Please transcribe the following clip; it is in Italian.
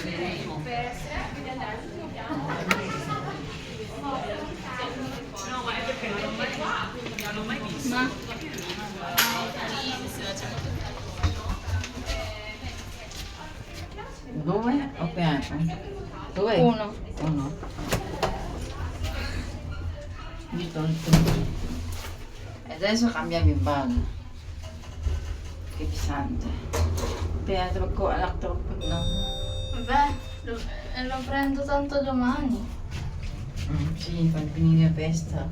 Ma? Due o piano? Due? Uno. Uno. Di tolto. E adesso cambiamo il bag. Che pesante. Piano ko anak troppo no? Vabbè, lo prendo tanto domani. Sì, quando finire la festa.